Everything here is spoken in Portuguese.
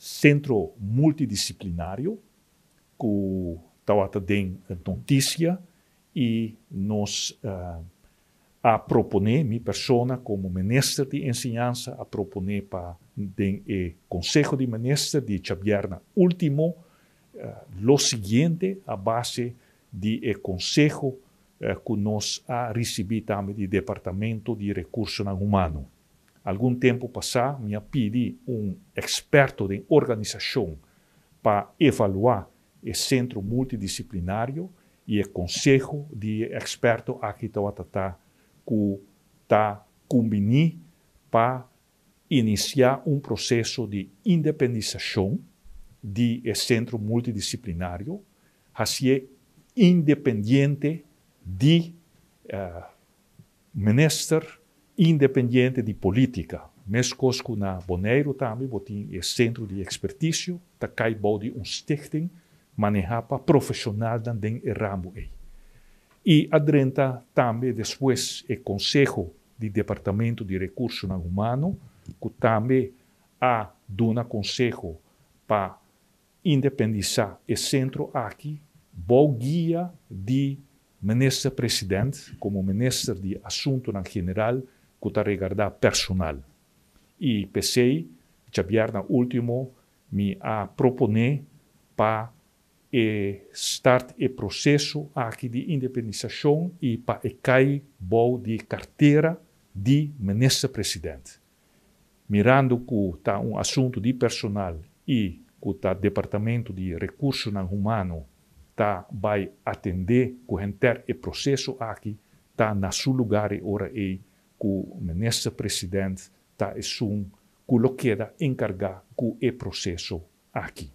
centro multidisciplinário que está dando notícia e nos a proponer, minha persona como ministro de ensinança, a proponer para o Conselho de Ministros de Chabierna último, lo seguinte, a base do Conselho que nós a recebido também do Departamento de Recursos Humanos. Algum tempo passado, me pedi experto de organização para evaluar o centro multidisciplinário e o Conselho de Expertos aqui que está combinando para iniciar processo de independização do centro multidisciplinário, assim independente de ministro, independente de política. Mesmo que na Bonaire também tem o centro de expertise, está caibo de stichting, manejar para profissional dentro do ramo. E adrenta também depois o Conselho do Departamento de Recursos Humanos, que também há um conselho para independizar o centro aqui, boa guia de ministro-presidente, como ministro de Assuntos em Geral, que está regardar personal. E pensei, Chabierna último, me a proponer para start o processo aqui de independização e para cair boa de carteira de ministro-presidente. Mirando que está assunto de personal e que está Departamento de Recursos Humanos vai atender com o processo aqui, está na seu lugar ora que o ministro-presidente está que lo queda encargar com o processo aqui.